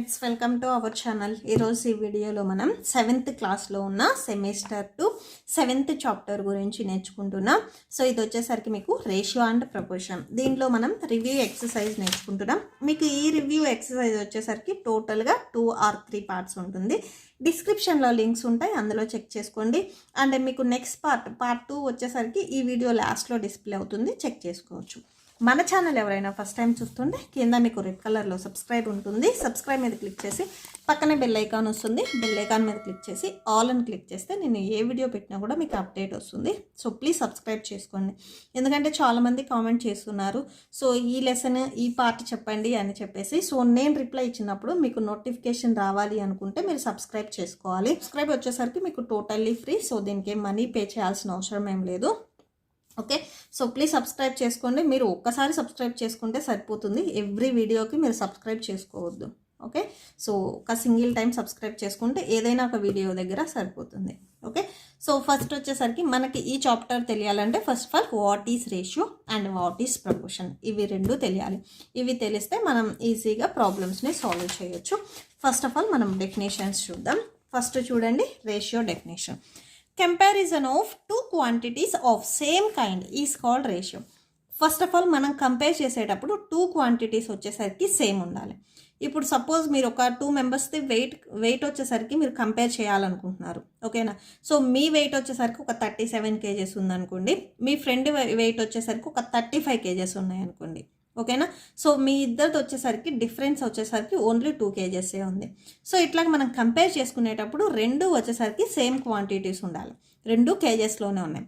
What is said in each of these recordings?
Friends, welcome to our channel. ఈరోజు ఈ వీడియోలో మనం 7th క్లాస్లో ఉన్న సెమిస్టర్ 2 7th చాప్టర్ గురించి నేర్చుకుంటున్నాం. సో ఇది వచ్చేసరికి మీకు రేషియో అండ్ ప్రపోర్షన్. దీంట్లో మనం రివ్యూ ఎక్సర్సైజ్ నేర్చుకుంటున్నాం. మీకు ఈ రివ్యూ ఎక్సర్సైజ్ వచ్చేసరికి టోటల్గా 2 or 3 పార్ట్స్ ఉంటుంది. డిస్క్రిప్షన్లో లింక్స్ ఉంటాయి, అందులో చెక్ చేసుకోండి. అండ్ మీకు నెక్స్ట్ పార్ట్ 2 వచ్చేసరికి ఈ వీడియో లాస్ట్లో డిస్ప్లే అవుతుంది, చెక్ చేసుకోవచ్చు. మన ఛానల్ ఎవరైనా ఫస్ట్ టైం చూస్తుంటే కింద మీకు రెడ్ కలర్లో సబ్స్క్రైబ్ ఉంటుంది. సబ్స్క్రైబ్ మీద క్లిక్ చేసి పక్కనే బెల్ ఐకాన్ వస్తుంది. బెల్ ఐకాన్ మీద క్లిక్ చేసి ఆల్ అని క్లిక్ చేస్తే నేను ఏ వీడియో పెట్టినా కూడా మీకు అప్డేట్ వస్తుంది. సో ప్లీజ్ సబ్స్క్రైబ్ చేసుకోండి. ఎందుకంటే చాలామంది కామెంట్ చేస్తున్నారు, సో ఈ లెసన్ ఈ పార్ట్ చెప్పండి అని చెప్పేసి. సో నేను రిప్లై ఇచ్చినప్పుడు మీకు నోటిఫికేషన్ రావాలి అనుకుంటే మీరు సబ్స్క్రైబ్ చేసుకోవాలి. సబ్స్క్రైబ్ వచ్చేసరికి మీకు టోటల్లీ ఫ్రీ. సో దీనికి మనీ పే చేయాల్సిన అవసరం ఏం లేదు. ఓకే, సో ప్లీజ్ సబ్స్క్రైబ్ చేసుకోండి. మీరు ఒక్కసారి సబ్స్క్రైబ్ చేసుకుంటే సరిపోతుంది, ఎవ్రీ వీడియోకి మీరు సబ్స్క్రైబ్ చేసుకోవద్దు. ఓకే, సో ఒక సింగిల్ టైం సబ్స్క్రైబ్ చేసుకుంటే ఏదైనా ఒక వీడియో దగ్గర సరిపోతుంది. ఓకే, సో ఫస్ట్ వచ్చేసరికి మనకి ఈ చాప్టర్ తెలియాలంటే first of all what is ratio and what is proportion, ఇవి రెండు తెలియాలి. ఇవి తెలిస్తే మనం ఈజీగా ప్రాబ్లమ్స్ని సాల్వ్ చేయొచ్చు. ఫస్ట్ ఆఫ్ ఆల్ మనం డెఫినేషన్స్ చూద్దాం. ఫస్ట్ చూడండి, ratio definition. Comparison of two quantities of same kind is called ratio. First of all మనం కంపేర్ చేసేటప్పుడు 2 క్వాంటిటీస్ వచ్చేసరికి సేమ్ ఉండాలి. ఇప్పుడు సపోజ్ మీరు ఒక 2 మెంబర్స్ది వెయిట్ వచ్చేసరికి మీరు కంపేర్ చేయాలనుకుంటున్నారు. ఓకేనా, సో మీ వెయిట్ వచ్చేసరికి ఒక 37 kgs ఉందనుకోండి, మీ ఫ్రెండ్ వెయిట్ వచ్చేసరికి ఒక 35 kgs ఉన్నాయనుకోండి. ఓకేనా, సో మీ ఇద్దరిది వచ్చేసరికి డిఫరెన్స్ వచ్చేసరికి ఓన్లీ 2 kgs ఉంది. సో ఇట్లా మనం కంపేర్ చేసుకునేటప్పుడు రెండు వచ్చేసరికి సేమ్ క్వాంటిటీస్ ఉండాలి, 2 kgsలోనే ఉన్నాయి.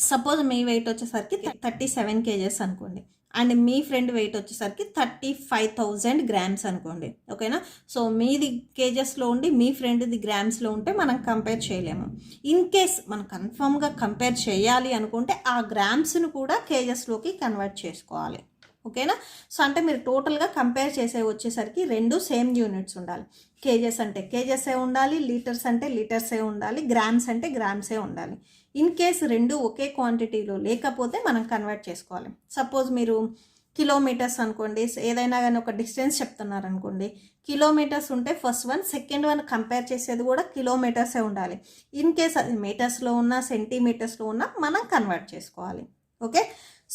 సపోజ్ మీ వెయిట్ వచ్చేసరికి 37 kgs అనుకోండి, అండ్ మీ ఫ్రెండ్ వెయిట్ వచ్చేసరికి 35,000 grams అనుకోండి. ఓకేనా, సో మీది కేజెస్లో ఉండి మీ ఫ్రెండ్ది గ్రామ్స్లో ఉంటే మనం కంపేర్ చేయలేము. ఇన్ కేస్ మనం కన్ఫామ్గా కంపేర్ చేయాలి అనుకుంటే ఆ గ్రామ్స్ను కూడా కేజెస్లోకి కన్వర్ట్ చేసుకోవాలి. ఓకేనా, సో అంటే మీరు టోటల్గా కంపేర్ చేసే వచ్చేసరికి రెండు సేమ్ యూనిట్స్ ఉండాలి. కేజెస్ అంటే కేజెసే ఉండాలి, లీటర్స్ అంటే లీటర్సే ఉండాలి, గ్రామ్స్ అంటే గ్రామ్సే ఉండాలి. ఇన్ కేస్ రెండు ఒకే క్వాంటిటీలో లేకపోతే మనం కన్వర్ట్ చేసుకోవాలి. సపోజ్ మీరు కిలోమీటర్స్ అనుకోండి, ఏదైనా కానీ ఒక డిస్టెన్స్ చెప్తున్నారు అనుకోండి, కిలోమీటర్స్ ఉంటే first one second one compare చేసేది కూడా కిలోమీటర్సే ఉండాలి. ఇన్ కేస్ అది మీటర్స్లో ఉన్నా సెంటీమీటర్స్లో ఉన్నా మనం కన్వర్ట్ చేసుకోవాలి. ఓకే,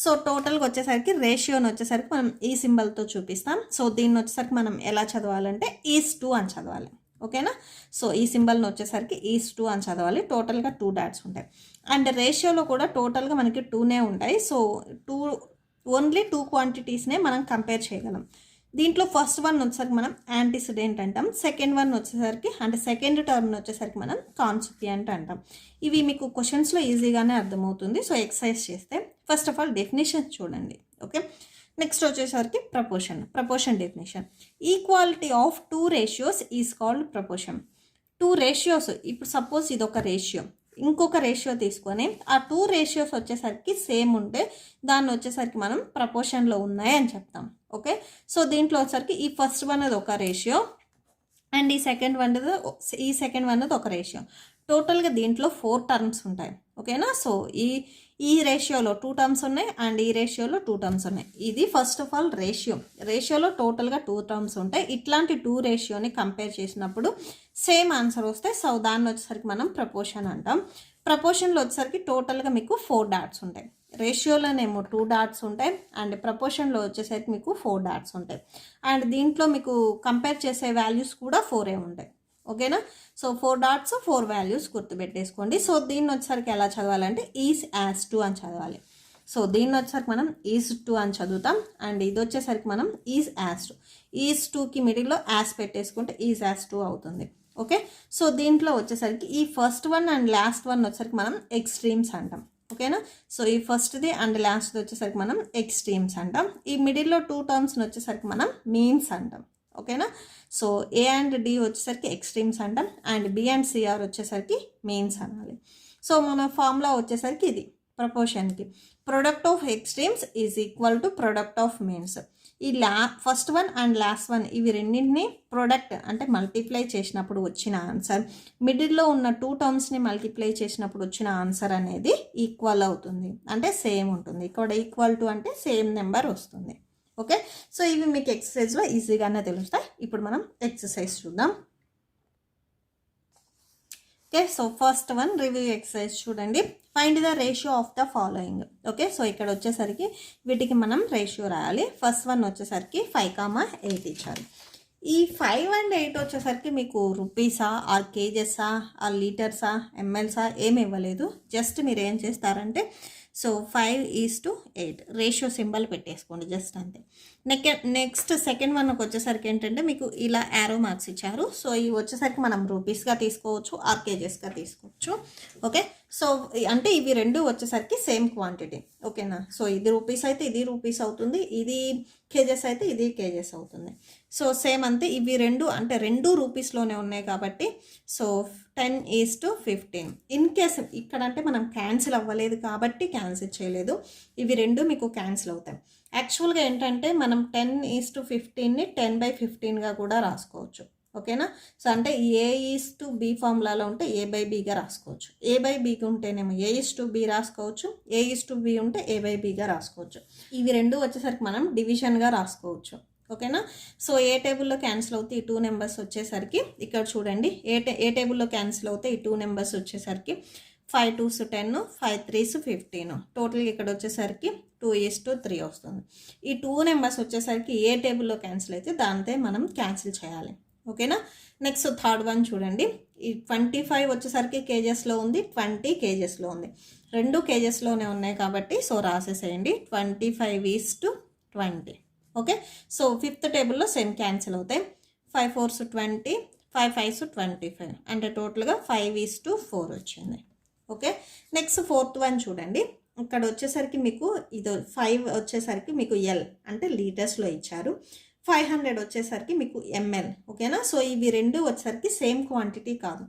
సో టోటల్గా వచ్చేసరికి రేషియోని వచ్చేసరికి మనం ఈ సింబల్తో చూపిస్తాం. సో దీన్ని వచ్చేసరికి మనం ఎలా చదవాలంటే ఈస్ 2 అని చదవాలి. ఓకేనా, సో ఈ సింబల్ని వచ్చేసరికి ఈస్ 2 అని చదవాలి. టోటల్గా 2 డాట్స్ ఉంటాయి. అండ్ రేషియోలో కూడా టోటల్గా మనకి 2నే ఉంటాయి. సో ఓన్లీ 2 క్వాంటిటీస్నే మనం కంపేర్ చేయగలం. దీంట్లో ఫస్ట్ వన్ వచ్చేసరికి మనం యాంటిసిడెంట్ అంటాం, సెకండ్ వన్ వచ్చేసరికి అంటే సెకండ్ టర్మ్ వచ్చేసరికి మనం కాన్సిక్వెంట్ అంటాం. ఇవి మీకు క్వశ్చన్స్లో ఈజీగానే అర్థమవుతుంది. సో ఎక్సర్సైజ్ చేస్తే ఫస్ట్ ఆఫ్ ఆల్ డెఫినేషన్ చూడండి. ఓకే, నెక్స్ట్ వచ్చేసరికి proportion definition. Equality of 2 ratios is called proportion. 2 ratios, ఇప్పుడు సపోజ్ ఇది ఒక రేషియో, ఇంకొక రేషియో తీసుకొని ఆ 2 రేషియోస్ వచ్చేసరికి సేమ్ ఉంటే దాన్ని వచ్చేసరికి మనం ప్రపోర్షన్లో ఉన్నాయి అని చెప్తాం. ఓకే, సో దీంట్లో వచ్చేసరికి ఈ ఫస్ట్ వన్ అది ఒక రేషియో అండ్ ఈ సెకండ్ వన్ అది ఒక రేషియో. టోటల్గా దీంట్లో 4 టర్మ్స్ ఉంటాయి. ఓకేనా, సో ఈ రేషియోలో 2 టర్మ్స్ ఉన్నాయి అండ్ ఈ రేషియోలో 2 టర్మ్స్ ఉన్నాయి. ఇది ఫస్ట్ ఆఫ్ ఆల్ రేషియోలో టోటల్గా 2 టర్మ్స్ ఉంటాయి. ఇట్లాంటి 2 రేషియోని కంపేర్ చేసినప్పుడు సేమ్ ఆన్సర్ వస్తే సో దాన్ని వచ్చేసరికి మనం ప్రపోర్షన్ అంటాం. ప్రపోర్షన్లో వచ్చేసరికి టోటల్గా మీకు 4 డాట్స్ ఉంటాయి. రేషియోలోనేమో 2 డాట్స్ ఉంటాయి అండ్ ప్రపోర్షన్లో వచ్చేసరికి మీకు 4 డాట్స్ ఉంటాయి. అండ్ దీంట్లో మీకు కంపేర్ చేసే వాల్యూస్ కూడా 4 ఉంటాయి. ఓకేనా, సో 4 డాట్స్ 4 వాల్యూస్ గుర్తుపెట్టేసుకోండి. సో దీన్ని వచ్చేసరికి ఎలా చదవాలంటే ఈజ్ యాజ్ 2 అని చదవాలి. సో దీన్ని వచ్చేసరికి మనం ఈజ్ 2 అని చదువుతాం అండ్ ఇది వచ్చేసరికి మనం ఈజ్ యాజ్ 2. ఈజ్ 2కి మిడిల్లో యాజ్ పెట్టేసుకుంటే ఈజ్ యాజ్ 2 అవుతుంది. ఓకే, సో దీంట్లో వచ్చేసరికి ఈ first one and last one వచ్చేసరికి మనం ఎక్స్ట్రీమ్స్ అంటాం. ఓకేనా, సో ఈ ఫస్ట్ది అండ్ లాస్ట్ది వచ్చేసరికి మనం ఎక్స్ట్రీమ్స్ అంటాం. ఈ మిడిల్లో 2 టర్మ్స్ని వచ్చేసరికి మనం మీన్స్ అంటాం. ఓకేనా, సో ఏ అండ్ డి వచ్చేసరికి ఎక్స్ట్రీమ్స్ అంటాం అండ్ బి అండ్ సిఆర్ వచ్చేసరికి మీన్స్ అనాలి. సో మన ఫార్ములా వచ్చేసరికి ఇది ప్రపోర్షన్కి product of extremes is equal to product of means. ఈ first one and last one ఇవి రెండింటిని ప్రొడక్ట్ అంటే మల్టిప్లై చేసినప్పుడు వచ్చిన ఆన్సర్, మిడిల్లో ఉన్న 2 టర్మ్స్ని మల్టిప్లై చేసినప్పుడు వచ్చిన ఆన్సర్ అనేది ఈక్వల్ అవుతుంది, అంటే సేమ్ ఉంటుంది. ఇక్కడ ఈక్వల్ టు అంటే సేమ్ నెంబర్ వస్తుంది. ఓకే, సో ఇవి మీకు ఎక్సర్సైజ్లో ఈజీగానే తెలుస్తాయి. ఇప్పుడు మనం ఎక్సర్సైజ్ చూద్దాం. Okay, so first one review exercise చూడండి. Find the ratio of the following. Okay, so ఇక్కడ వచ్చేసరికి వీటికి మనం రేషియో రాయాలి. ఫస్ట్ వన్ వచ్చేసరికి 5,8 ఇచ్చారు. ఈ 5 and 8 వచ్చేసరికి మీకు రూపీసా ఆర్ కేజెసా ఆర్ లీటర్సా ఎంఎల్సా ఏమి ఇవ్వలేదు. జస్ట్ మీరు ఏం చేస్తారంటే సో 5:8 రేషియో సింబల్ పెట్టేసుకోండి జస్ట్ అంతే. నెక్స్ట్ సెకండ్ వన్కి వచ్చేసరికి ఏంటంటే మీకు ఇలా యారో మార్క్స్ ఇచ్చారు. సో ఇవి వచ్చేసరికి మనం రూపీస్గా తీసుకోవచ్చు ఆర్ కేజెస్గా తీసుకోవచ్చు. ఓకే, సో అంటే ఇవి రెండు వచ్చేసరికి సేమ్ క్వాంటిటీ. ఓకేనా, సో ఇది రూపీస్ అయితే ఇది రూపీస్ అవుతుంది, ఇది కేజెస్ అయితే ఇది కేజెస్ అవుతుంది. సో సేమ్ అంతే, ఇవి రెండు అంటే రెండు రూపీస్లోనే ఉన్నాయి కాబట్టి సో 10:15. ఇన్ కేస్ ఇక్కడ అంటే మనం క్యాన్సిల్ అవ్వలేదు కాబట్టి క్యాన్సిల్ చేయలేదు, ఇవి రెండు మీకు క్యాన్సిల్ అవుతాయి. యాక్చువల్గా ఏంటంటే మనం 10:15ని 10/15గా కూడా రాసుకోవచ్చు. ఓకేనా, సో అంటే A:B ఫార్ములాలో ఉంటే A/Bగా రాసుకోవచ్చు. A/Bకి ఉంటేనేమో A:B రాసుకోవచ్చు, A:B ఉంటే A/Bగా రాసుకోవచ్చు. ఇవి రెండు వచ్చేసరికి మనం డివిజన్గా రాసుకోవచ్చు. ఓకేనా, సో ఏ టేబుల్లో క్యాన్సిల్ అవుతే ఈ 2 నెంబర్స్ వచ్చేసరికి ఇక్కడ చూడండి, ఏ టేబుల్లో క్యాన్సిల్ అవుతే ఈ 2 నెంబర్స్ వచ్చేసరికి 5 2s 10, 5 3s 15. టోటల్గా ఇక్కడ వచ్చేసరికి 2:3 వస్తుంది. ఈ 2 నెంబర్స్ వచ్చేసరికి ఏ టేబుల్లో క్యాన్సిల్ అయితే దాంతో మనం క్యాన్సిల్ చేయాలి. ఓకేనా, నెక్స్ట్ థర్డ్ వన్ చూడండి. ఈ 25 వచ్చేసరికి కేజెస్లో ఉంది, 20 కేజెస్లో ఉంది. రెండు కేజెస్లోనే ఉన్నాయి కాబట్టి సో రాసేసేయండి 25:20. ఓకే, సో ఫిఫ్త్ టేబుల్లో సేమ్ క్యాన్సిల్ అవుతాయి. 5 4s 20, 5 5s 25 అంటే టోటల్గా 5:4 వచ్చింది. ఓకే, నెక్స్ట్ ఫోర్త్ వన్ చూడండి. ఇక్కడ వచ్చేసరికి మీకు ఇది 5 వచ్చేసరికి మీకు ఎల్ అంటే లీటర్స్లో ఇచ్చారు, 500 వచ్చేసరికి మీకు ఎంఎల్. ఓకేనా, సో ఇవి రెండు వచ్చేసరికి సేమ్ క్వాంటిటీ కాదు.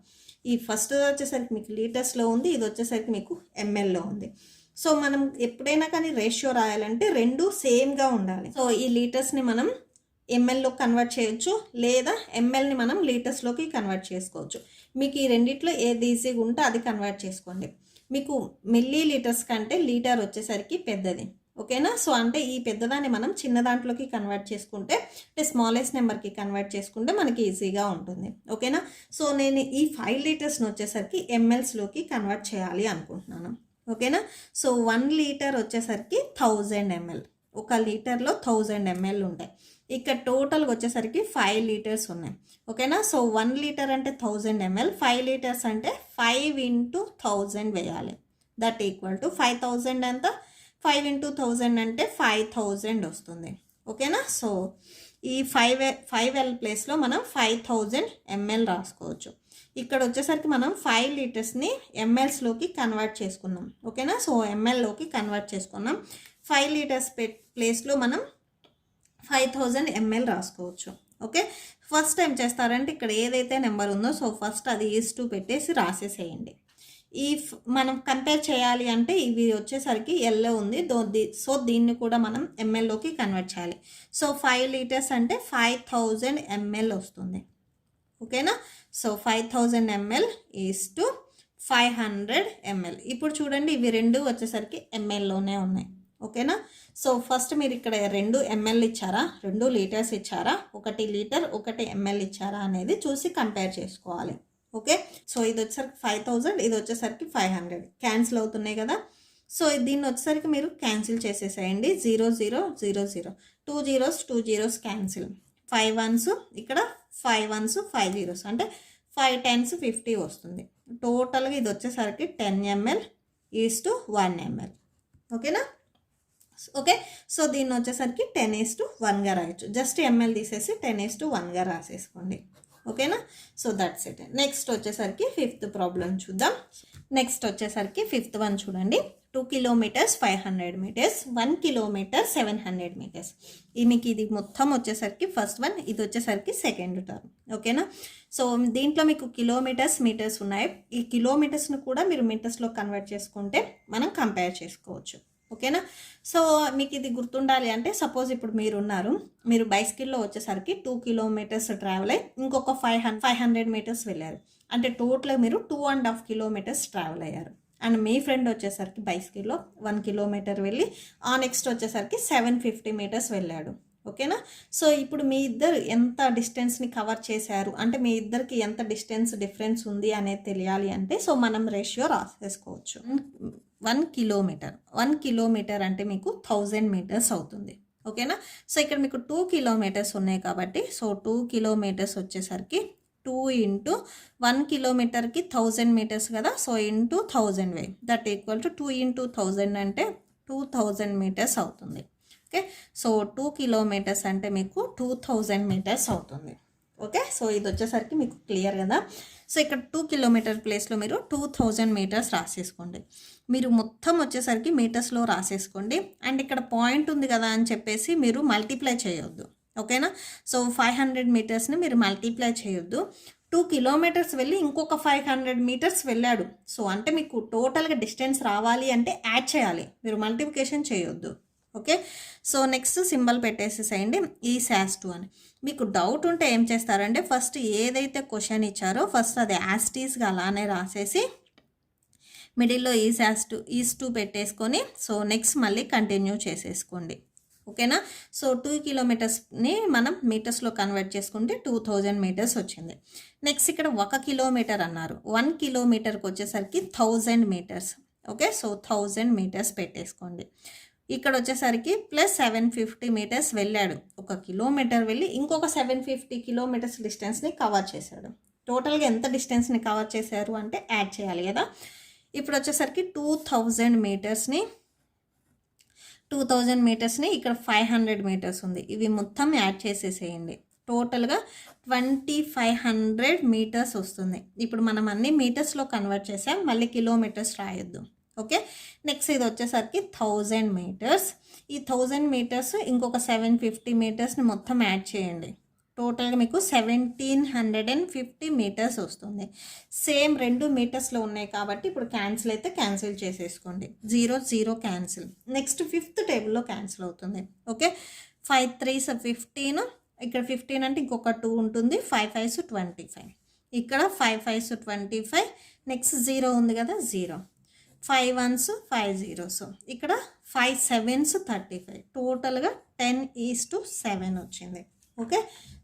ఈ ఫస్ట్ వచ్చేసరికి మీకు లీటర్స్లో ఉంది, ఇది వచ్చేసరికి మీకు ఎంఎల్లో ఉంది. సో మనం ఎప్పుడైనా కానీ రేషియో రాయాలంటే రెండు సేమ్గా ఉండాలి. సో ఈ లీటర్స్ని మనం ఎంఎల్లో కన్వర్ట్ చేయొచ్చు, లేదా ఎంఎల్ని మనం లీటర్స్లోకి కన్వర్ట్ చేసుకోవచ్చు. మీకు ఈ రెండిట్లో ఏది ఈజీగా ఉంటే అది కన్వర్ట్ చేసుకోండి. మీకు మిల్లీ లీటర్స్ కంటే లీటర్ వచ్చేసరికి పెద్దది. ఓకేనా, సో అంటే ఈ పెద్దదాన్ని మనం చిన్న దాంట్లోకి కన్వర్ట్ చేసుకుంటే అంటే స్మాలెస్ట్ నెంబర్కి కన్వర్ట్ చేసుకుంటే మనకి ఈజీగా ఉంటుంది. ఓకేనా, సో నేను ఈ 5 లీటర్స్ని వచ్చేసరికి ఎంఎల్స్లోకి కన్వర్ట్ చేయాలి అనుకుంటున్నాను. ఓకేనా, సో 1 లీటర్ వచ్చేసరికి 1000 ml. 1 లీటర్లో 1000 ml ఉంటాయి. ఇక్కడ టోటల్గా వచ్చేసరికి 5 లీటర్స్ ఉన్నాయి. ఓకేనా, సో 1 లీటర్ అంటే 1000 ml, 5 లీటర్స్ అంటే 5 × 1000 వేయాలి. దట్ ఈక్వల్ టు 5000 ఎంత, 5 × 1000 అంటే 5000 వస్తుంది. ఓకేనా, సో ఈ 5L ప్లేస్లో మనం 5000 ml రాసుకోవచ్చు. ఇక్కడ వచ్చేసరికి మనం 5 లీటర్స్ని ఎంఎల్స్లోకి కన్వర్ట్ చేసుకున్నాం. ఓకేనా, సో ఎంఎల్లోకి కన్వర్ట్ చేసుకున్నాం. 5 లీటర్స్ ప్లేస్లో మనం 5000 ml రాసుకోవచ్చు. ఓకే, ఫస్ట్ టైం చేస్తారంటే ఇక్కడ ఏదైతే నెంబర్ ఉందో సో ఫస్ట్ అది ఈజ్2 పెట్టేసి రాసేసేయండి. ఈ మనం కంపేర్ చేయాలి అంటే ఇవి వచ్చేసరికి ఎల్లో ఉంది, సో దీన్ని కూడా మనం ఎంఎల్లోకి కన్వర్ట్ చేయాలి. సో 5 లీటర్స్ అంటే 5000 ml వస్తుంది. ఓకేనా, సో 5000 ml ఈజ్2 500 ml. ఇప్పుడు చూడండి ఇవి రెండు వచ్చేసరికి ఎంఎల్లోనే ఉన్నాయి. ఓకేనా, సో ఫస్ట్ మీరు ఇక్కడ 2 ml ఇచ్చారా, 2 లీటర్స్ ఇచ్చారా, 1 లీటర్ 1 ml ఇచ్చారా అనేది చూసి కంపేర్ చేసుకోవాలి. ఓకే, సో ఇది వచ్చేసరికి 5000, ఇది వచ్చేసరికి 500 క్యాన్సిల్ అవుతున్నాయి కదా. సో దీన్ని వచ్చేసరికి మీరు క్యాన్సిల్ చేసేసేయండి. 0 0 0 0, 2 zeros 2 zeros క్యాన్సిల్, 5 1s ఇక్కడ 5 1s 5 zeros అంటే 5 10s 50 వస్తుంది. టోటల్గా ఇది వచ్చేసరికి 10 ml ఈజ్2 1 ml. ఓకేనా, ఓకే, సో దీన్ని వచ్చేసరికి 10:1గా రాయొచ్చు. జస్ట్ ఎంఎల్ తీసేసి 10:1గా రాసేసుకోండి. ఓకేనా, సో దట్స్ ఇట్. నెక్స్ట్ వచ్చేసరికి ఫిఫ్త్ ప్రాబ్లం చూద్దాం. నెక్స్ట్ వచ్చేసరికి ఫిఫ్త్ వన్ చూడండి. 2 kilometers 500 meters, 1 kilometer 700 meters. మీకు ఇది మొత్తం వచ్చేసరికి ఫస్ట్ వన్, ఇది వచ్చేసరికి సెకండ్ టర్మ్. ఓకేనా, సో దీంట్లో మీకు కిలోమీటర్స్ మీటర్స్ ఉన్నాయి. ఈ కిలోమీటర్స్ను కూడా మీరు మీటర్స్లో కన్వర్ట్ చేసుకుంటే మనం కంపేర్ చేసుకోవచ్చు. ఓకేనా, సో మీకు ఇది గుర్తుండాలి అంటే సపోజ్ ఇప్పుడు మీరు బైస్కిల్లో వచ్చేసరికి 2 kilometers ట్రావెల్ అయ్యి ఇంకొక 500 meters వెళ్ళారు అంటే టోటల్ మీరు 2.5 kilometers ట్రావెల్ అయ్యారు. అండ్ మీ ఫ్రెండ్ వచ్చేసరికి బైస్కిల్లో 1 కిలోమీటర్ వెళ్ళి ఆ నెక్స్ట్ వచ్చేసరికి 750 మీటర్స్ వెళ్ళాడు. ఓకేనా? సో ఇప్పుడు మీ ఇద్దరు ఎంత డిస్టెన్స్ని కవర్ చేశారు అంటే మీ ఇద్దరికి ఎంత డిఫరెన్స్ ఉంది అనేది తెలియాలి అంటే సో మనం రేషియో రాసేసుకోవచ్చు. 1 కిలోమీటర్ అంటే మీకు 1000 మీటర్స్ అవుతుంది. ఓకేనా? సో ఇక్కడ మీకు 2 కిలోమీటర్స్ ఉన్నాయి కాబట్టి సో 2 కిలోమీటర్స్ వచ్చేసరికి 2 ఇంటూ 1 కిలోమీటర్కి 1000 మీటర్స్ కదా, so into 1000 way that equal to 2 into 1000 అంటే 2000 మీటర్స్ అవుతుంది. ఓకే, సో 2 కిలోమీటర్స్ అంటే మీకు 2000 మీటర్స్ అవుతుంది. ఓకే, సో ఇది వచ్చేసరికి మీకు క్లియర్ కదా. సో ఇక్కడ 2 కిలోమీటర్ ప్లేస్లో మీరు 2000 మీటర్స్ రాసేసుకోండి. మీరు మొత్తం వచ్చేసరికి మీటర్స్లో రాసేసుకోండి. అండ్ ఇక్కడ పాయింట్ ఉంది కదా అని చెప్పేసి మీరు మల్టిప్లై చేయొద్దు. ఓకేనా? సో 500 మీటర్స్ని మీరు మల్టిప్లై చేయొద్దు. 2 కిలోమీటర్స్ వెళ్ళి ఇంకొక 500 మీటర్స్ వెళ్ళాడు. సో అంటే మీకు టోటల్గా డిస్టెన్స్ రావాలి అంటే యాడ్ చేయాలి, మీరు మల్టిప్లికేషన్ చేయొద్దు. ఓకే, సో నెక్స్ట్ సింబల్ పెట్టేసేసేయండి ఈ SAS2 అని. మీకు డౌట్ ఉంటే ఏం చేస్తారంటే ఫస్ట్ ఏదైతే క్వశ్చన్ ఇచ్చారో ఫస్ట్ అది యాస్టీస్గా అలానే రాసేసి మిడిల్లో ఈస్2 పెట్టేసుకొని సో నెక్స్ట్ మళ్ళీ కంటిన్యూ చేసేసుకోండి. ఓకేనా? సో 2 కిలోమీటర్స్ని మనం మీటర్స్లో కన్వర్ట్ చేసుకుంటే 2000 మీటర్స్ వచ్చింది. నెక్స్ట్ ఇక్కడ 1 కిలోమీటర్ అన్నారు. 1 కిలోమీటర్కి వచ్చేసరికి 1000 మీటర్స్. ఓకే, సో 1000 మీటర్స్ పెట్టేసుకోండి. ఇక్కడ వచ్చేసరికి ప్లస్ 750 మీటర్స్ వెళ్ళాడు. 1 కిలోమీటర్ వెళ్ళి ఇంకొక 750 కిలోమీటర్స్ డిస్టెన్స్ని కవర్ చేశాడు. టోటల్గా ఎంత డిస్టెన్స్ని కవర్ చేశారు అంటే యాడ్ చేయాలి కదా. ఇప్పుడు వచ్చేసరికి 2000 మీటర్స్ని ఇక్కడ 500 మీటర్స్ ఉంది, ఇవి మొత్తం యాడ్ చేసేసేయండి. టోటల్గా 2500 మీటర్స్ వస్తుంది. ఇప్పుడు మనం అన్ని మీటర్స్లో కన్వర్ట్ చేసాం, మళ్ళీ కిలోమీటర్స్ రాయొద్దు. ఓకే, నెక్స్ట్ ఇది వచ్చేసరికి 1000 మీటర్స్. ఈ 1000 మీటర్స్ ఇంకొక 750 మీటర్స్ని మొత్తం యాడ్ చేయండి. టోటల్గా మీకు 1750 మీటర్స్ వస్తుంది. సేమ్ 2 మీటర్స్లో ఉన్నాయి కాబట్టి ఇప్పుడు క్యాన్సిల్ అయితే క్యాన్సిల్ చేసేసుకోండి. 0 క్యాన్సిల్. నెక్స్ట్ 5th టేబుల్లో క్యాన్సిల్ అవుతుంది. ఓకే, 5 3s 15, ఇక్కడ 15 అంటే ఇంకొక 2 ఉంటుంది. 5 5s 25, ఇక్కడ 5 5s 25, నెక్స్ట్ 0 ఉంది కదా 0, 5 1s 5 zeros, ఇక్కడ 5 7s 35, టోటల్గా 10:7 వచ్చింది. Okay,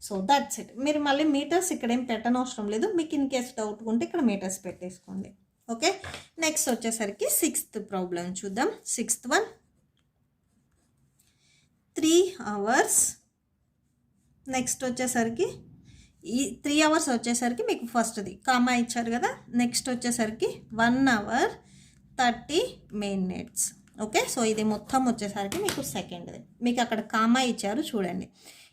so that's it. మీరు మళ్ళీ మీటర్స్ ఇక్కడ ఏం పెట్టనవసరం లేదు. మీకు ఇన్ కేస్ డౌట్ ఉంటే ఇక్కడ మీటర్స్ పెట్టేసుకోండి. ఓకే, నెక్స్ట్ వచ్చేసరికి 6th ప్రాబ్లం చూద్దాం. 6th one 3 hours. నెక్స్ట్ వచ్చేసరికి ఈ 3 hours వచ్చేసరికి మీకు ఫస్ట్ది కామా ఇచ్చారు కదా. నెక్స్ట్ వచ్చేసరికి 1 hour 30 minutes. ఓకే, సో ఇది మొత్తం వచ్చేసరికి మీకు సెకండ్ది. మీకు అక్కడ కామా ఇచ్చారు చూడండి,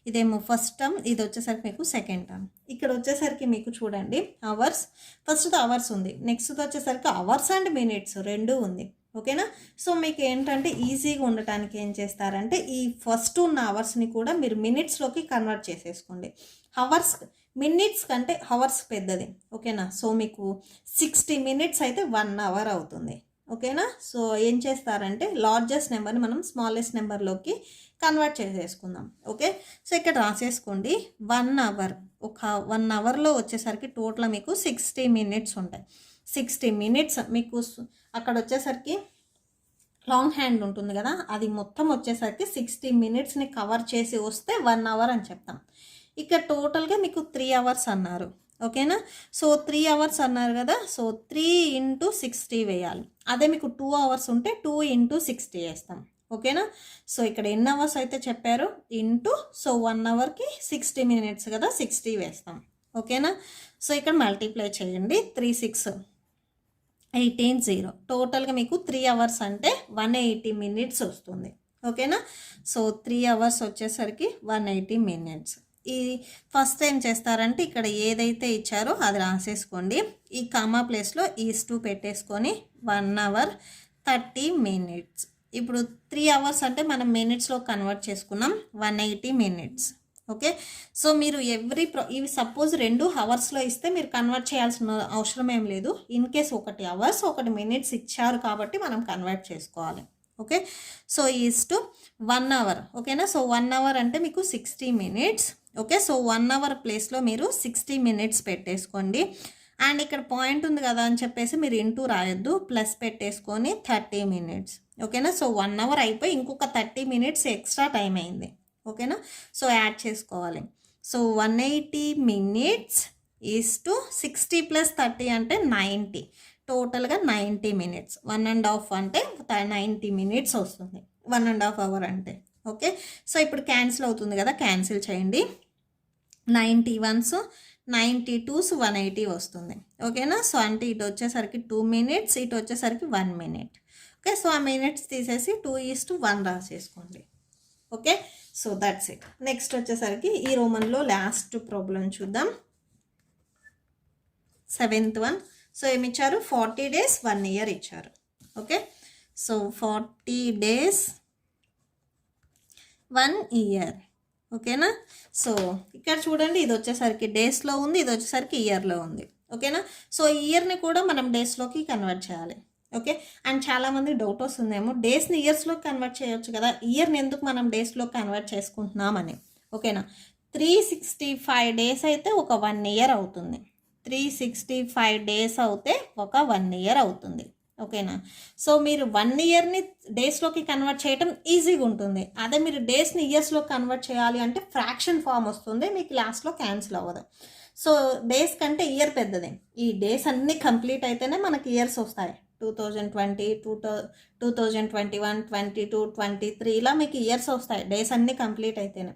ఇదేమో ఫస్ట్ టర్మ్, ఇది వచ్చేసరికి మీకు సెకండ్ టర్మ్. ఇక్కడ వచ్చేసరికి మీకు చూడండి అవర్స్, ఫస్ట్ అవర్స్ ఉంది, నెక్స్ట్ వచ్చేసరికి అవర్స్ అండ్ మినిట్స్ 2 ఉంది. ఓకేనా? సో మీకు ఏంటంటే ఈజీగా ఉండటానికి ఏం చేస్తారంటే ఈ ఫస్ట్ ఉన్న అవర్స్ని కూడా మీరు మినిట్స్లోకి కన్వర్ట్ చేసేసుకోండి. అవర్స్ మినిట్స్ కంటే అవర్స్ పెద్దది. ఓకేనా? సో మీకు 60 minutes అయితే 1 hour అవుతుంది. ఓకేనా? సో ఏం చేస్తారంటే లార్జెస్ట్ నెంబర్ని మనం స్మాలెస్ట్ నెంబర్లోకి కన్వర్ట్ చేసేసుకుందాం. ఓకే, సో ఇక్కడ రాసేసుకోండి 1 hour. ఒక 1 hourలో వచ్చేసరికి టోటల్ మీకు 60 minutes ఉంటాయి. 60 minutes మీకు అక్కడ వచ్చేసరికి లాంగ్ హ్యాండ్ ఉంటుంది కదా, అది మొత్తం వచ్చేసరికి 60 minutesని కవర్ చేసి వస్తే 1 hour అని చెప్తాం. ఇక్కడ టోటల్గా మీకు 3 hours అన్నారు. ఓకేనా? సో 3 hours అన్నారు కదా, సో 3 into 60 వేయాలి. అదే మీకు 2 hours ఉంటే 2 into 60 వేస్తాం. ఓకేనా? సో ఇక్కడ ఎన్ని అవర్స్ అయితే చెప్పారో ఇంటూ, సో 1 hourకి 60 minutes కదా, 60 వేస్తాం. ఓకేనా? సో ఇక్కడ మల్టిప్లై చేయండి. 3 6 18 0, టోటల్గా మీకు 3 hours అంటే 180 minutes వస్తుంది. ఓకేనా? సో 3 hours వచ్చేసరికి 180 minutes. ఈ ఫస్ట్ ఏం చేస్తారంటే ఇక్కడ ఏదైతే ఇచ్చారో అది రాసేసుకోండి. ఈ కామా ప్లేస్లో ఈస్2 పెట్టేసుకొని 1 hour 30 minutes. ఇప్పుడు 3 hours అంటే మనం మినిట్స్లో కన్వర్ట్ చేసుకున్నాం 180 minutes. ఓకే, సో మీరు ఇవి సపోజ్ 2 hours ఇస్తే మీరు కన్వర్ట్ చేయాల్సిన అవసరం ఏం లేదు. ఇన్ కేస్ 1 hours 1 minutes ఇచ్చారు కాబట్టి మనం కన్వర్ట్ చేసుకోవాలి. ఓకే, సో ఈస్2 1 hour. ఓకేనా? సో 1 hour అంటే మీకు 60 minutes. ఓకే, సో 1 hour ప్లేస్లో మీరు 60 minutes పెట్టేసుకోండి. అండ్ ఇక్కడ పాయింట్ ఉంది కదా అని చెప్పేసి మీరు ఇంటూ రాయొద్దు, ప్లస్ పెట్టేసుకొని 30 మినిట్స్. ఓకేనా. సో 1 అవర్ అయిపోయి ఇంకొక 30 మినిట్స్ ఎక్స్ట్రా టైం అయింది. ఓకేనా. సో యాడ్ చేసుకోవాలి. సో 180 మినిట్స్ ఈజ్ టు 60 + 30 అంటే 90, టోటల్గా 90 మినిట్స్. 1.5 అంటే 90 మినిట్స్ వస్తుంది, 1.5 అవర్ అంటే. ఓకే. సో ఇప్పుడు క్యాన్సిల్ అవుతుంది కదా, క్యాన్సిల్ చేయండి. 90 వన్స్ 92s 180 వస్తుంది. ఓకేనా. సో అంటే ఇటు వచ్చేసరికి 2 మినిట్స్, ఇటు వచ్చేసరికి 1 మినిట్. ఓకే. సో ఆ మినిట్స్ తీసేసి 2:1 రాసేసుకోండి. Okay. So that's it. Next వచ్చేసరికి ఈ రోమన్లో లాస్ట్ ప్రాబ్లం చూద్దాం. 7th one. సో ఏమి ఇచ్చారు, 40 days 1 year ఇచ్చారు. ఓకే. So 40 days 1 year. ఓకేనా. సో ఇక్కడ చూడండి, ఇది వచ్చేసరికి డేస్లో ఉంది, ఇది వచ్చేసరికి ఇయర్లో ఉంది. ఓకేనా. సో ఇయర్ని కూడా మనం డేస్లోకి కన్వర్ట్ చేయాలి. ఓకే. అండ్ చాలామంది డౌట్ వస్తుందేమో, డేస్ని ఇయర్స్లోకి కన్వర్ట్ చేయొచ్చు కదా, ఇయర్ని ఎందుకు మనం డేస్లోకి కన్వర్ట్ చేసుకుంటున్నామని. ఓకేనా. 365 days అయితే ఒక 1 year అవుతుంది. 365 days అవుతే ఒక 1 year అవుతుంది. ఓకేనా. సో మీరు 1 yearని డేస్లోకి కన్వర్ట్ చేయటం ఈజీగా ఉంటుంది. అదే మీరు డేస్ని ఇయర్స్లోకి కన్వర్ట్ చేయాలి అంటే ఫ్రాక్షన్ ఫామ్ వస్తుంది, మీకు లాస్ట్లో క్యాన్సిల్ అవ్వదు. సో డేస్ కంటే ఇయర్ పెద్దది. ఈ డేస్ అన్నీ కంప్లీట్ అయితేనే మనకి ఇయర్స్ వస్తాయి. 2020, 2021, 22, 23 ఇలా మీకు ఇయర్స్ వస్తాయి డేస్ అన్నీ కంప్లీట్ అయితేనే.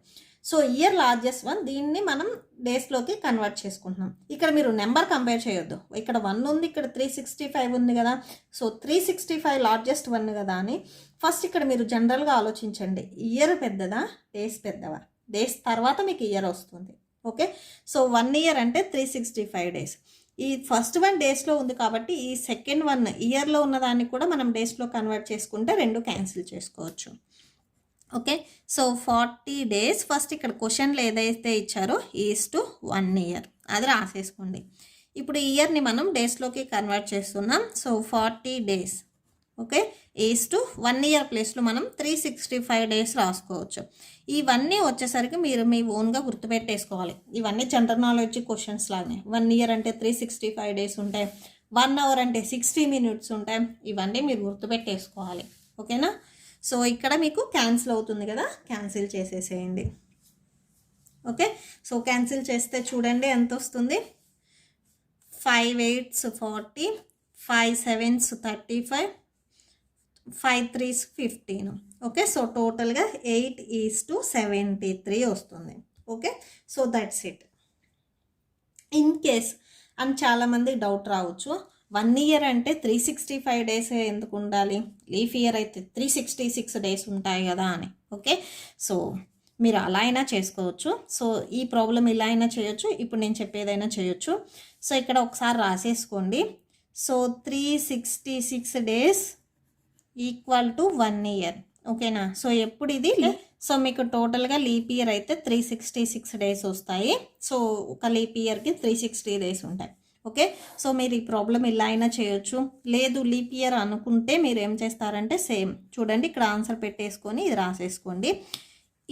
సో ఇయర్ లార్జెస్ట్ వన్, దీన్ని మనం డేస్లోకి కన్వర్ట్ చేసుకుంటున్నాం. ఇక్కడ మీరు నెంబర్ కంపేర్ చేయొద్దు, ఇక్కడ 1 ఉంది, ఇక్కడ 365 ఉంది కదా. సో 365 లార్జెస్ట్ 1 కదా అని ఫస్ట్ ఇక్కడ మీరు జనరల్గా ఆలోచించండి. ఇయర్ పెద్దదా, డేస్ పెద్దవా? డేస్ తర్వాత మీకు ఇయర్ వస్తుంది. ఓకే. సో 1 year అంటే 365 days. ఈ ఫస్ట్ వన్ డేస్లో ఉంది కాబట్టి ఈ సెకండ్ వన్ ఇయర్లో ఉన్నదాన్ని కూడా మనం డేస్లో కన్వర్ట్ చేసుకుంటే 2 క్యాన్సిల్ చేసుకోవచ్చు. ఓకే. సో 40 days ఫస్ట్ ఇక్కడ క్వశ్చన్లో ఏదైతే ఇచ్చారో ఈజ్ టు 1 year అది రాసేసుకోండి. ఇప్పుడు ఇయర్ని మనం డేస్లోకి కన్వర్ట్ చేస్తున్నాం. So 40 days okay is to 1 year ప్లేస్లో మనం 365 days రాసుకోవచ్చు. ఇవన్నీ వచ్చేసరికి మీరు మీ ఓన్గా గుర్తుపెట్టేసుకోవాలి. ఇవన్నీ జనరల్ నాలెడ్జ్ క్వశ్చన్స్ లాగానే. 1 year అంటే 365 days ఉంటాయి, 1 hour అంటే 60 minutes ఉంటాయి. ఇవన్నీ మీరు గుర్తుపెట్టేసుకోవాలి. ఓకేనా. సో ఇక్కడ మీకు క్యాన్సిల్ అవుతుంది కదా, క్యాన్సిల్ చేసేసేయండి. ఓకే. సో క్యాన్సిల్ చేస్తే చూడండి ఎంత వస్తుంది. 5 8s 40, 5 7s 35, 5 3s 15. Okay. So టోటల్గా 8:73 వస్తుంది. Okay. So that's it. In case అని చాలామంది డౌట్ రావచ్చు, 1 year అంటే 365 days ఎందుకు ఉండాలి, లీఫ్ ఇయర్ అయితే 366 days ఉంటాయి కదా అని. ఓకే. సో మీరు అలా అయినా చేసుకోవచ్చు. సో ఈ ప్రాబ్లం ఇలా అయినా చేయొచ్చు, ఇప్పుడు నేను చెప్పేదైనా చేయొచ్చు. సో ఇక్కడ ఒకసారి రాసేసుకోండి. So 366 days equal to 1 year. ఓకేనా. సో ఎప్పుడు ఇది, సో మీకు టోటల్గా లీప్ ఇయర్ అయితే 366 days వస్తాయి. సో ఒక లీప్ ఇయర్కి 360 days ఉంటాయి. ఓకే. సో మీరు ఈ ప్రాబ్లం ఇలా అయినా చేయొచ్చు. లేదు లీప్ ఇయర్ అనుకుంటే మీరు ఏం చేస్తారంటే సేమ్ చూడండి, ఇక్కడ ఆన్సర్ పెట్టేసుకొని ఇది రాసేసుకోండి.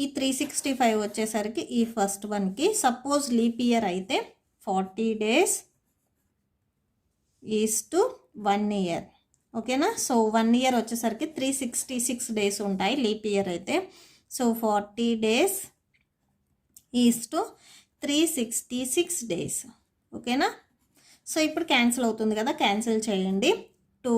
ఈ 365 వచ్చేసరికి ఈ ఫస్ట్ వన్కి సపోజ్ లీప్ ఇయర్ అయితే 40 days ఈజ్ టు 1 year. ఓకేనా. సో 1 year వచ్చేసరికి 366 days ఉంటాయి లీప్ ఇయర్ అయితే. So 40 days is to 366 days. ఓకేనా. సో ఇప్పుడు క్యాన్సిల్ అవుతుంది కదా, క్యాన్సిల్ చేయండి. 2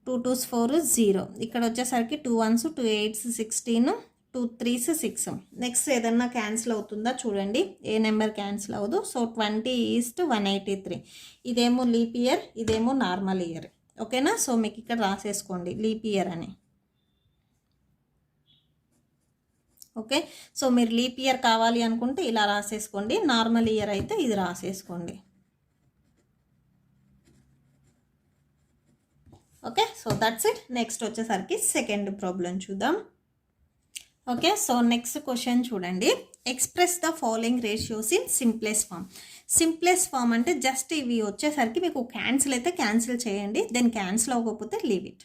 2s 4 0, ఇక్కడ వచ్చేసరికి 2 1s 2 8s 16, 2 3s 6. నెక్స్ట్ ఏదన్నా క్యాన్సిల్ అవుతుందా చూడండి, ఏ నెంబర్ క్యాన్సిల్ అవ్వదు. సో 20:183. ఇదేమో లీప్ ఇయర్, ఇదేమో నార్మల్ ఇయర్. ఓకేనా. సో మీకు ఇక్కడ రాసేసుకోండి లీప్ ఇయర్ అని. ఓకే. సో మీరు లీప్ ఇయర్ కావాలి అనుకుంటే ఇలా రాసేసుకోండి, నార్మల్ ఇయర్ అయితే ఇది రాసేసుకోండి. Okay. So that's it. Next వచ్చేసరికి సెకండ్ ప్రాబ్లం చూద్దాం. ఓకే. సో నెక్స్ట్ క్వశ్చన్ చూడండి. Express the following ratios in simplest form. Simplest form అంటే జస్ట్ ఇవి వచ్చేసరికి మీకు క్యాన్సిల్ అయితే క్యాన్సిల్ చేయండి, దెన్ క్యాన్సిల్ అవ్వకపోతే లీవ్ ఇట్.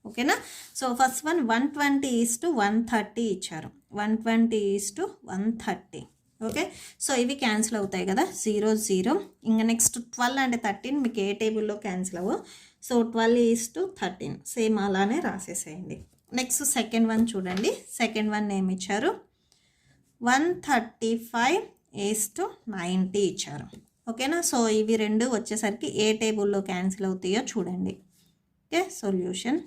ఓకేనా. సో ఫస్ట్ వన్ 120:130 ఇచ్చారు. 120:130. ఓకే, సో ఇవి క్యాన్సిల్ అవుతాయి కదా, 0 0. ఇంకా నెక్స్ట్ 12 అండ్ 13 మీకు ఏ టేబుల్లో క్యాన్సిల్ అవ్వవు. సో 12:13 సేమ్ అలానే రాసేసేయండి. నెక్స్ట్ సెకండ్ వన్ చూడండి. సెకండ్ వన్ ఏమి ఇచ్చారు, 135:90 ఇచ్చారు. ఓకేనా, సో ఇవి రెండు వచ్చేసరికి ఏ టేబుల్లో క్యాన్సిల్ అవుతాయో చూడండి. ఓకే, సొల్యూషన్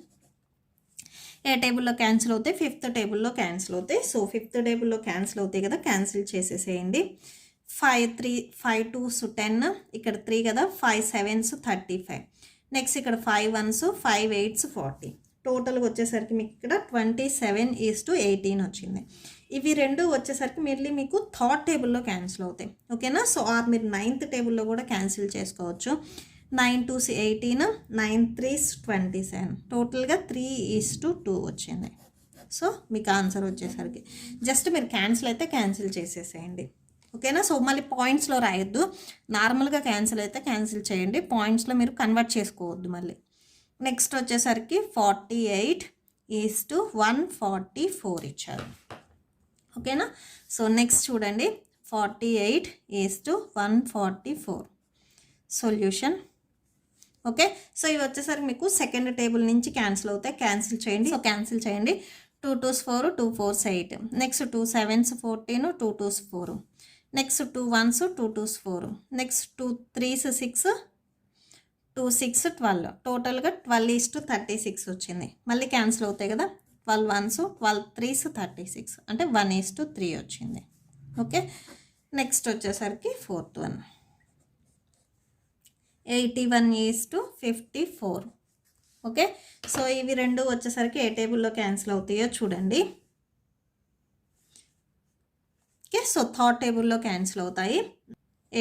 ఏ టేబుల్లో క్యాన్సిల్ అవుతాయి, 5th టేబుల్లో క్యాన్సిల్ అవుతాయి. సో 5th టేబుల్లో క్యాన్సిల్ అవుతాయి కదా, క్యాన్సిల్ చేసేసేయండి. 5 2s 10, ఇక్కడ 3 కదా, 5 7s 35. నెక్స్ట్ ఇక్కడ 5 1s 5 8s 40. టోటల్గా వచ్చేసరికి మీకు ఇక్కడ 27:18 వచ్చింది. ఇవి రెండు వచ్చేసరికి మళ్ళీ మీకు 3rd టేబుల్లో క్యాన్సిల్ అవుతాయి. ఓకేనా, సో మీరు 9th టేబుల్లో కూడా క్యాన్సిల్ చేసుకోవచ్చు. 9 2s 18, 9 3s 27. టోటల్గా 3:2 వచ్చింది. సో మీకు ఆన్సర్ వచ్చేసరికి జస్ట్ మీరు క్యాన్సిల్ అయితే క్యాన్సిల్ చేసేసేయండి. ఓకేనా, సో మళ్ళీ పాయింట్స్లో రాయొద్దు, నార్మల్గా క్యాన్సిల్ అయితే క్యాన్సిల్ చేయండి, పాయింట్స్లో మీరు కన్వర్ట్ చేసుకోవద్దు మళ్ళీ. నెక్స్ట్ వచ్చేసరికి 48:144 ఇచ్చారు. ఓకేనా, సో నెక్స్ట్ చూడండి 48:144 సొల్యూషన్. ఓకే, సో ఇవి వచ్చేసరికి మీకు సెకండ్ టేబుల్ నుంచి క్యాన్సిల్ అవుతాయి, క్యాన్సిల్ చేయండి. సో క్యాన్సిల్ చేయండి. 2 2s 4, 2 4s 8. Next 2 7s 14, 2 2s 4. Next 2 1s 2 2s 4. Next 2 3s 6, 2 6 12. టోటల్గా 12:36 వచ్చింది. మళ్ళీ క్యాన్సిల్ అవుతాయి కదా, 12 1s 12 3s 36, అంటే 1:3 వచ్చింది. ఓకే, నెక్స్ట్ వచ్చేసరికి 4th వన్ 81:54. ఓకే, సో ఇవి రెండు వచ్చేసరికి ఏ టేబుల్లో క్యాన్సిల్ అవుతాయో చూడండి. ఓకే, సో 3rd టేబుల్లో క్యాన్సిల్ అవుతాయి.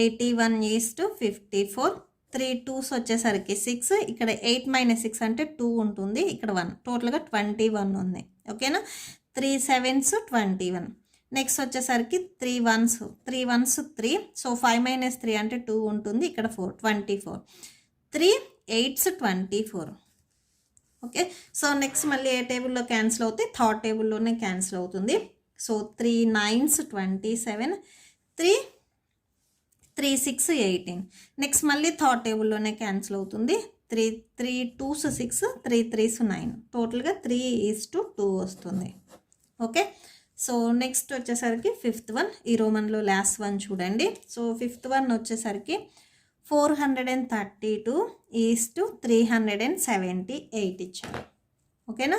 81:54. 3 2s వచ్చేసరికి 6, ఇక్కడ 8 - 6 అంటే 2 ఉంటుంది, ఇక్కడ 1, టోటల్గా 21 ఉంది. ఓకేనా, 3 7s 21. నెక్స్ట్ వచ్చేసరికి 3 1s 3. సో 5 - 3 అంటే 2 ఉంటుంది, ఇక్కడ 4 24. 3 8s 24. ఓకే, సో నెక్స్ట్ మళ్ళీ ఏ టేబుల్లో క్యాన్సిల్ అవుతాయి, 3rd టేబుల్లోనే క్యాన్సిల్ అవుతుంది. So 3 9s 27. 3 6 18. నెక్స్ట్ మళ్ళీ 3rd టేబుల్లోనే క్యాన్సిల్ అవుతుంది. 3 2s 6, 3 3s 9. టోటల్గా 3:2 వస్తుంది. ఓకే, సో నెక్స్ట్ వచ్చేసరికి 5th వన్, ఈ రోమన్లో లాస్ట్ వన్ చూడండి. సో 5th వన్ వచ్చేసరికి 432:378 ఇచ్చారు. ఓకేనా,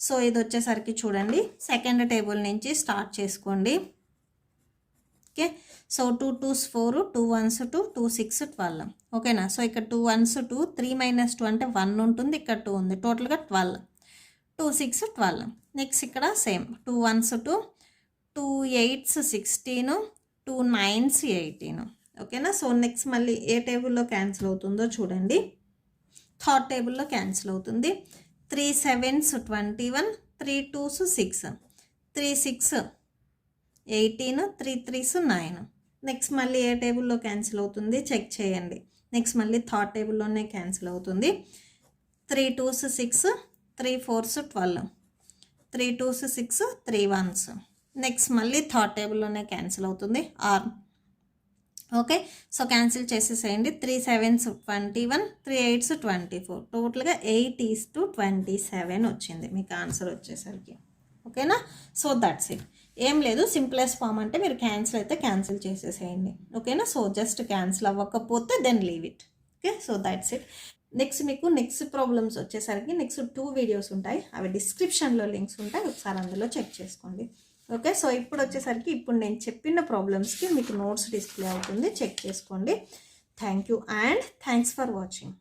సో ఇది వచ్చేసరికి చూడండి సెకండ్ టేబుల్ నుంచి స్టార్ట్ చేసుకోండి. Okay, so 2 2s 4, 2 1s 2, 2 6 12. ఓకేనా, సో ఇక్కడ 2 1s 2, 3 - 2 అంటే 1 ఉంటుంది, ఇక్కడ 2 ఉంది, టోటల్గా 12. 2 6 12. నెక్స్ట్ ఇక్కడ సేమ్ 2 1s 2, 2 8s 16, 2 9s 18. ఓకేనా, సో నెక్స్ట్ మళ్ళీ ఏ టేబుల్లో క్యాన్సిల్ అవుతుందో చూడండి. 3rd టేబుల్లో క్యాన్సిల్ అవుతుంది. 3 7s 21, 3 2s 6, 3 6 18, 3 3s 9. నెక్స్ట్ మళ్ళీ ఏ టేబుల్లో క్యాన్సిల్ అవుతుంది చెక్ చేయండి. నెక్స్ట్ మళ్ళీ 3rd టేబుల్లోనే క్యాన్సిల్ అవుతుంది. 3 2s 6, 3 4s 12, 3 2s 6, 3 1s. Next మళ్ళీ 3rd టేబుల్లోనే క్యాన్సిల్ అవుతుంది ఆర్. ఓకే, సో క్యాన్సిల్ చేసేసేయండి. 3 7s 21, 3 8s 24. టోటల్గా 8:27 వచ్చింది మీకు ఆన్సర్ వచ్చేసరికి. ఓకేనా, సో దట్స్ ఇట్. ఏం లేదు, సింప్లెస్ట్ ఫామ్ అంటే మీరు క్యాన్సిల్ అయితే క్యాన్సిల్ చేసేసేయండి. ఓకేనా, సో జస్ట్ క్యాన్సిల్ అవ్వకపోతే then leave it. Okay, so that's it. Next మీకు నెక్స్ట్ ప్రాబ్లమ్స్ వచ్చేసరికి నెక్స్ట్ 2 వీడియోస్ ఉంటాయి, అవి డిస్క్రిప్షన్లో లింక్స్ ఉంటాయి, ఒకసారి అందులో చెక్ చేసుకోండి. ఓకే, సో ఇప్పుడు వచ్చేసరికి ఇప్పుడు నేను చెప్పిన ప్రాబ్లమ్స్కి మీకు నోట్స్ డిస్ప్లే అవుతుంది, చెక్ చేసుకోండి. Thank you and thanks for watching.